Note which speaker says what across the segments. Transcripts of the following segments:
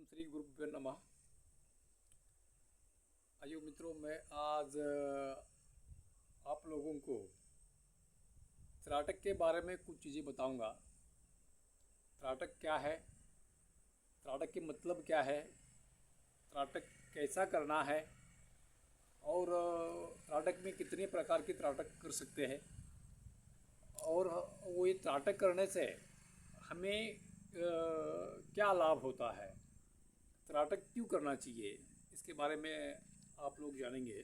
Speaker 1: श्री गुरुभ्यो नमः। आइए मित्रों, मैं आज आप लोगों को त्राटक के बारे में कुछ चीज़ें बताऊंगा। त्राटक क्या है, त्राटक के मतलब क्या है, त्राटक कैसा करना है और त्राटक में कितने प्रकार के त्राटक कर सकते हैं और वो ये त्राटक करने से हमें क्या लाभ होता है, त्राटक क्यों करना चाहिए, इसके बारे में आप लोग जानेंगे।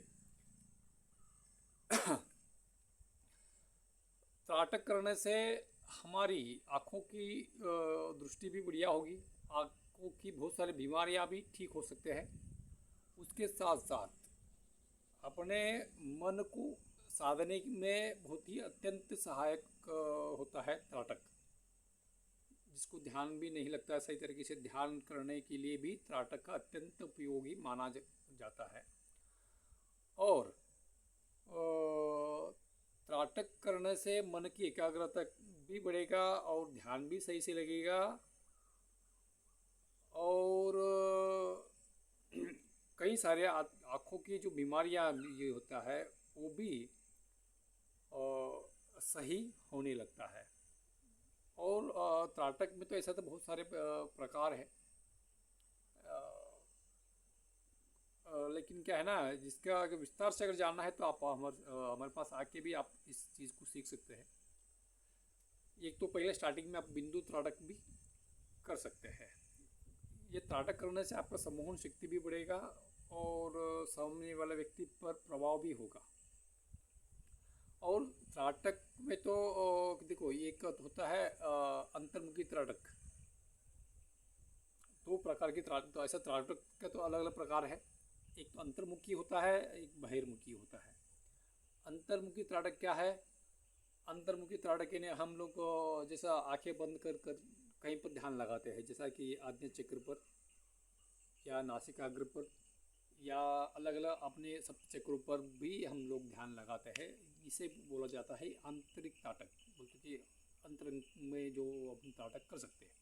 Speaker 1: त्राटक करने से हमारी आँखों की दृष्टि भी बढ़िया होगी, आँखों की बहुत सारी बीमारियां भी ठीक हो सकते हैं। उसके साथ साथ अपने मन को साधने में बहुत ही अत्यंत सहायक होता है त्राटक। जिसको ध्यान भी नहीं लगता सही तरीके से ध्यान करने के लिए भी त्राटक का अत्यंत उपयोगी माना जाता है। और त्राटक करने से मन की एकाग्रता भी बढ़ेगा और ध्यान भी सही से लगेगा और कई सारे आँखों की जो बीमारियां ये होता है वो भी सही होने लगता है। और त्राटक में तो ऐसा तो बहुत सारे प्रकार है, लेकिन क्या है ना, जिसका अगर विस्तार से अगर जानना है तो आप हमारे पास आके भी आप इस चीज़ को सीख सकते हैं। एक तो पहले स्टार्टिंग में आप बिंदु त्राटक भी कर सकते हैं। ये त्राटक करने से आपका सम्मोहन शक्ति भी बढ़ेगा और सामने वाले व्यक्ति पर प्रभाव भी होगा। और त्राटक में तो देखो, एक होता है अंतर्मुखी त्राटक। दो प्रकार की त्राटक, तो ऐसा त्राटक का तो अलग अलग प्रकार है। एक तो अंतर्मुखी होता है, एक बहिर्मुखी होता है। अंतर्मुखी त्राटक क्या है? अंतर्मुखी त्राटक ने हम लोग जैसा आंखें बंद कर कर कहीं पर ध्यान लगाते हैं, जैसा कि आज्ञा चक्र पर या नासिकाग्र पर या अलग अलग अपने सब चक्रों पर भी हम लोग ध्यान लगाते हैं। इसे बोला जाता है आंतरिक त्राटक। बोलते कि अंतरंग में जो हम त्राटक कर सकते हैं।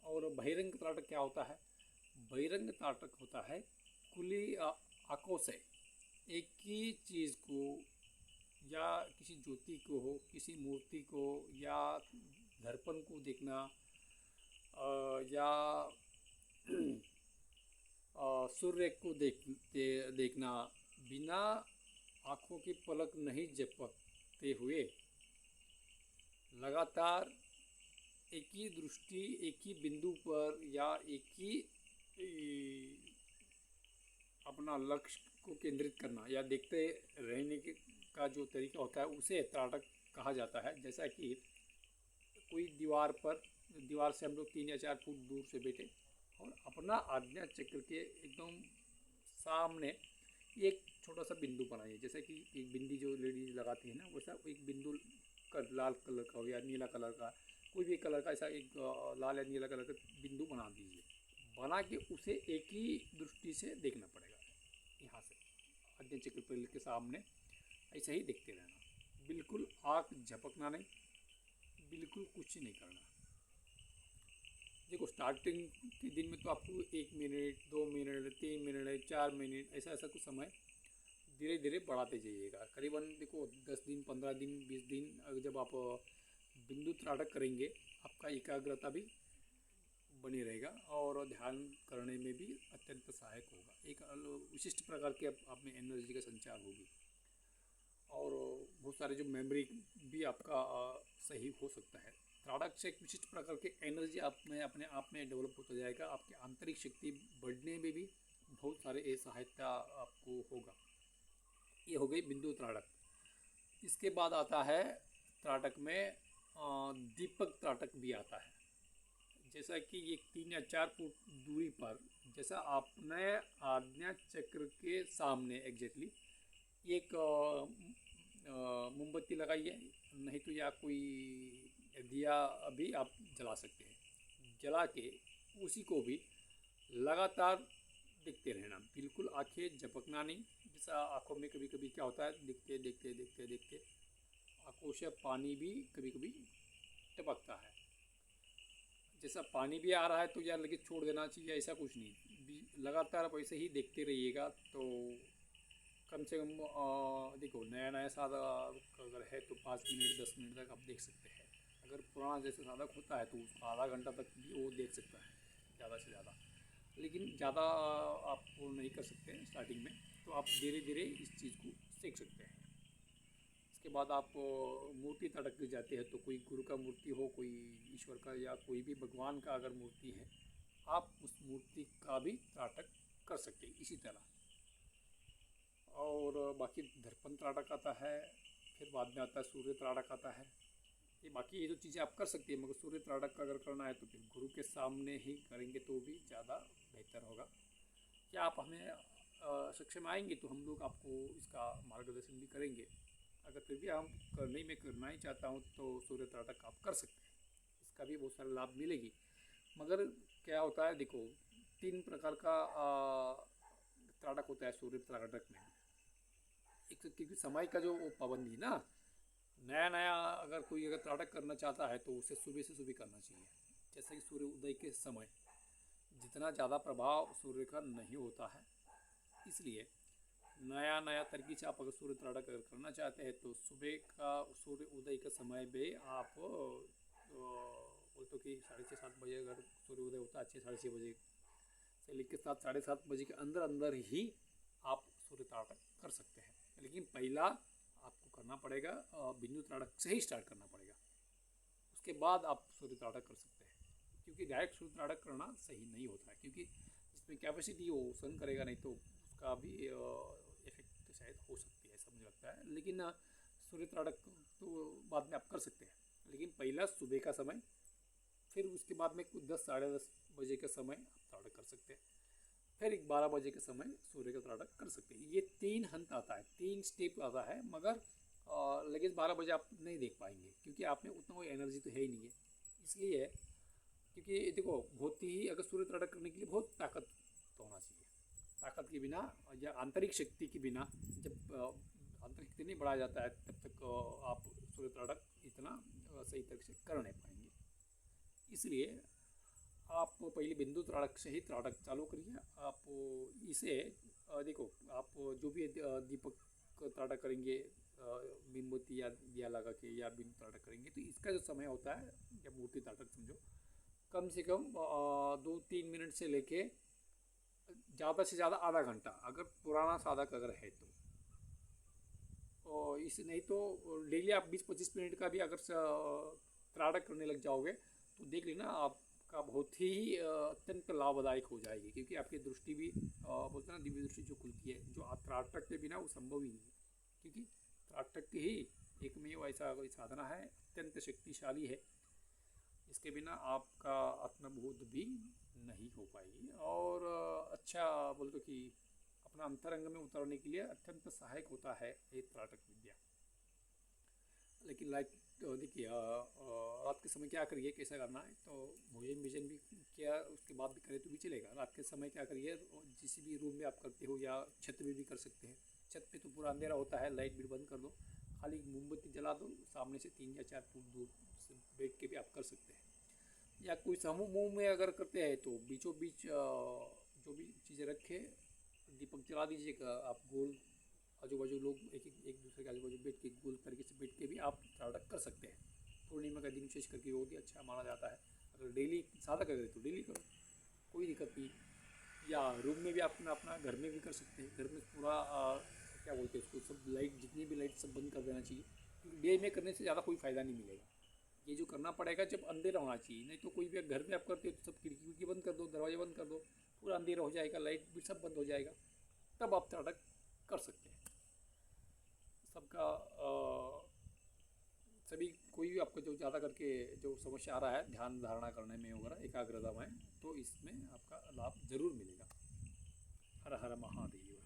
Speaker 1: और बहिरंग त्राटक क्या होता है? बहिरंग त्राटक होता है खुली आंखों से एक ही चीज़ को या किसी ज्योति को हो, किसी मूर्ति को या दर्पण को देखना या सूर्य को देखना बिना आँखों की पलक नहीं झपकते हुए लगातार एक ही दृष्टि एक ही बिंदु पर या एक ही अपना लक्ष्य को केंद्रित करना या देखते रहने का जो तरीका होता है उसे त्राटक कहा जाता है। जैसा कि कोई दीवार से हम लोग 3 या 4 फुट दूर से बैठे और अपना आज्ञा चक्र के एकदम सामने एक छोटा सा बिंदु बनाइए। जैसे कि एक बिंदी जो लेडीज लगाती है ना, वैसा एक बिंदु कर लाल कलर का हो या नीला कलर का, कोई भी कलर का ऐसा एक लाल या नीला कलर का बिंदु बना दीजिए। बना के उसे एक ही दृष्टि से देखना पड़ेगा। यहाँ से आज्ञा चक्र पर के सामने ऐसा ही देखते रहना, बिल्कुल आँख झपकना नहीं, बिल्कुल कुछ नहीं करना। देखो, स्टार्टिंग के दिन में तो आपको 1 मिनट 2 मिनट 3 मिनट 4 मिनट ऐसा ऐसा कुछ समय धीरे धीरे बढ़ाते जाइएगा। करीबन देखो 10 दिन 15 दिन 20 दिन जब आप बिंदु त्राटक करेंगे, आपका एकाग्रता भी बनी रहेगा और ध्यान करने में भी अत्यंत सहायक होगा। एक विशिष्ट प्रकार की आप में एनर्जी का संचार होगी और बहुत सारे जो मेमोरी भी आपका सही हो सकता है। त्राटक से एक विशिष्ट प्रकार की एनर्जी आप में अपने आप में डेवलप होता जाएगा। आपकी आंतरिक शक्ति बढ़ने में भी बहुत सारे सहायता आपको होगा। ये हो गई बिंदु त्राटक। इसके बाद आता है त्राटक में दीपक त्राटक भी आता है। जैसा कि ये 3 या 4 फुट दूरी पर, जैसा आपने आज्ञा चक्र के सामने एग्जैक्टली एक मोमबत्ती लगाइए, नहीं तो या कोई दिया भी आप जला सकते हैं। जला के उसी को भी लगातार देखते रहना, बिल्कुल आंखें झपकना नहीं। जैसा आँखों में कभी कभी क्या होता है, देखते देखते देखते देखते आँखों से पानी भी कभी कभी टपकता है। जैसा पानी भी आ रहा है तो यार लेकिन छोड़ देना चाहिए, ऐसा कुछ नहीं, लगातार आप ऐसे ही देखते रहिएगा। तो कम से कम देखो नया नया साधक अगर है तो 5 मिनट 10 मिनट तक आप देख सकते हैं। अगर पुराना जैसे साधक होता है तो उसको आधा घंटा तक भी वो देख सकता है ज़्यादा से ज़्यादा, लेकिन ज़्यादा आप वो नहीं कर सकते हैं स्टार्टिंग में। तो आप धीरे धीरे इस चीज़ को सीख सकते हैं। इसके बाद आप मूर्ति तड़क जाते हैं तो कोई गुरु का मूर्ति हो, कोई ईश्वर का या कोई भी भगवान का अगर मूर्ति है, आप उस मूर्ति का भी त्राटक कर सकते हैं इसी तरह। और बाकी दर्पण त्राटक आता है, फिर बाद में आता है सूर्य त्राटक आता है। ये बाकी ये जो चीज़ें आप कर सकती हैं, मगर सूर्य त्राटक अगर करना है तो फिर गुरु के सामने ही करेंगे तो भी ज़्यादा बेहतर होगा। क्या आप हमें सक्षम आएंगे तो हम लोग आपको इसका मार्गदर्शन भी करेंगे। अगर फिर भी हम करना ही चाहता हूँ तो सूर्य त्राटक आप कर सकते हैं, इसका भी बहुत सारा लाभ मिलेगी। मगर क्या होता है देखो, 3 प्रकार का त्राटक होता है सूर्य त्राटक में। एक तो क्योंकि समय का जो पाबंदी ना, नया नया अगर कोई अगर त्राटक करना चाहता है तो उसे सुबह से सुबह करना चाहिए। जैसे कि सूर्य उदय के समय जितना ज़्यादा प्रभाव सूर्य का नहीं होता है, इसलिए नया नया तरीके से आप अगर सूर्य त्राटक अगर करना चाहते हैं तो सुबह का सूर्य उदय के समय में आप बोल तो कि 6:30-7 बजे अगर सूर्य उदय होता है, 6-6:30 बजे से लेकर 7-7:30 बजे के अंदर अंदर ही आप सूर्य त्राटक कर सकते हैं। लेकिन पहला आपको करना पड़ेगा बिंदु त्राटक से ही स्टार्ट करना पड़ेगा, उसके बाद आप सूर्य त्राटक कर सकते हैं। क्योंकि डायरेक्ट सूर्य त्राटक करना सही नहीं होता है, क्योंकि जिसमें कैपेसिटी वो सहन करेगा नहीं तो उसका भी इफेक्ट शायद हो सकती है, ऐसा मुझे लगता है। लेकिन सूर्य त्राटक तो बाद में आप कर सकते हैं, लेकिन पहला सुबह का समय, फिर उसके बाद में कुछ 10-10:30 बजे का समय आप त्राटक कर सकते हैं, फिर 12 बजे के समय सूर्य का त्राटक कर सकते हैं। ये 3 हंत आता है, 3 स्टेप आता है, मगर लेकिन 12 बजे आप नहीं देख पाएंगे क्योंकि आप में उतना कोई एनर्जी तो है ही नहीं है। इसलिए क्योंकि देखो बहुत ही अगर सूर्य त्राटक करने के लिए बहुत ताकत तो होना चाहिए। ताकत के बिना या आंतरिक शक्ति के बिना, जब आंतरिक शक्ति नहीं बढ़ाया जाता है तब तक आप सूर्य त्राटक इतना सही तरीके से कर नहीं पाएंगे। इसलिए आप पहले बिंदु त्राटक से ही त्राटक चालू करिए। आप इसे देखो, आप जो भी दीपक त्राटक करेंगे, मोमबत्ती या दिया लगा के या बिंदु त्राटक करेंगे, तो इसका जो समय होता है या मूर्ति त्राटक समझो, कम से कम 2-3 मिनट से लेके ज़्यादा से ज़्यादा आधा घंटा, अगर पुराना साधक अगर है तो। और इस नहीं तो डेली आप 20-25 मिनट का भी अगर त्राटक करने लग जाओगे तो देख लेना आपका बहुत ही अत्यंत लाभदायक हो जाएगी। क्योंकि आपकी दृष्टि भी बोलते हैं ना, दिव्य दृष्टि जो खुलती है, जो आप त्राटक के बिना वो संभव ही नहीं है। क्योंकि त्राटक ही एकमेव ऐसा कोई साधना है, अत्यंत शक्तिशाली है, इसके बिना आपका आत्मबोध भी नहीं हो पाएगी। और अच्छा बोलते कि अपना अंतरंग में उतरने के लिए अत्यंत सहायक होता है ये त्राटक विद्या। लेकिन लाइक देखिए रात के समय क्या करिए, कैसा करना है तो भोजन भी किया उसके बाद भी करें तो भी चलेगा। रात के समय क्या करिए, किसी भी रूम में आप करते हो या छत में भी कर सकते हैं। छत पे तो पूरा अंधेरा होता है, लाइट भी बंद कर दो, खाली मोमबत्ती जला दो, सामने से 3 या 4 फुट दूर से बैठ के भी आप कर सकते हैं। या कोई समूह में अगर करते हैं तो बीचों बीच जो भी चीज़ें रखे दीपक जला दीजिएगा। आप गोल आजू बाजू लोग एक दूसरे के आजू बाजू बैठ के गोल तरीके से बैठ के भी आप त्राटक कर सकते हैं। पूर्णिमा का दिन विशेष करके बहुत ही अच्छा माना जाता है। अगर डेली साधक करें तो डेली करो, कोई दिक्कत नहीं। या रूम में भी अपना घर में भी कर सकते हैं। घर में पूरा क्या बोलते हैं उसको, सब लाइट जितनी भी लाइट सब बंद कर देना चाहिए, क्योंकि डे में करने से ज़्यादा कोई फ़ायदा नहीं मिलेगा। ये जो करना पड़ेगा जब अंधेरा होना चाहिए, नहीं तो कोई भी घर में आप करते हो तो सब खिड़की बंद कर दो, दरवाजे बंद कर दो, पूरा अंधेरा हो जाएगा, लाइट भी सब बंद हो जाएगा, तब आप त्राटक कर सकते हैं। सबका सभी कोई भी आपको जो ज़्यादा करके जो समस्या आ रहा है ध्यान धारणा करने में वगैरह एकाग्रता में, तो इसमें आपका लाभ ज़रूर मिलेगा। हर हर महादेव,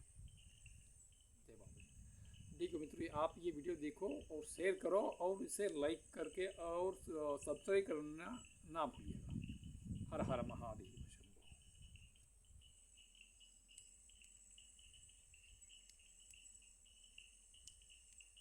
Speaker 1: जय बाबा। देखो मित्रों, आप ये वीडियो देखो और शेयर करो और इसे लाइक करके और सब्सक्राइब करना ना भूलिएगा। हर हर महादेव।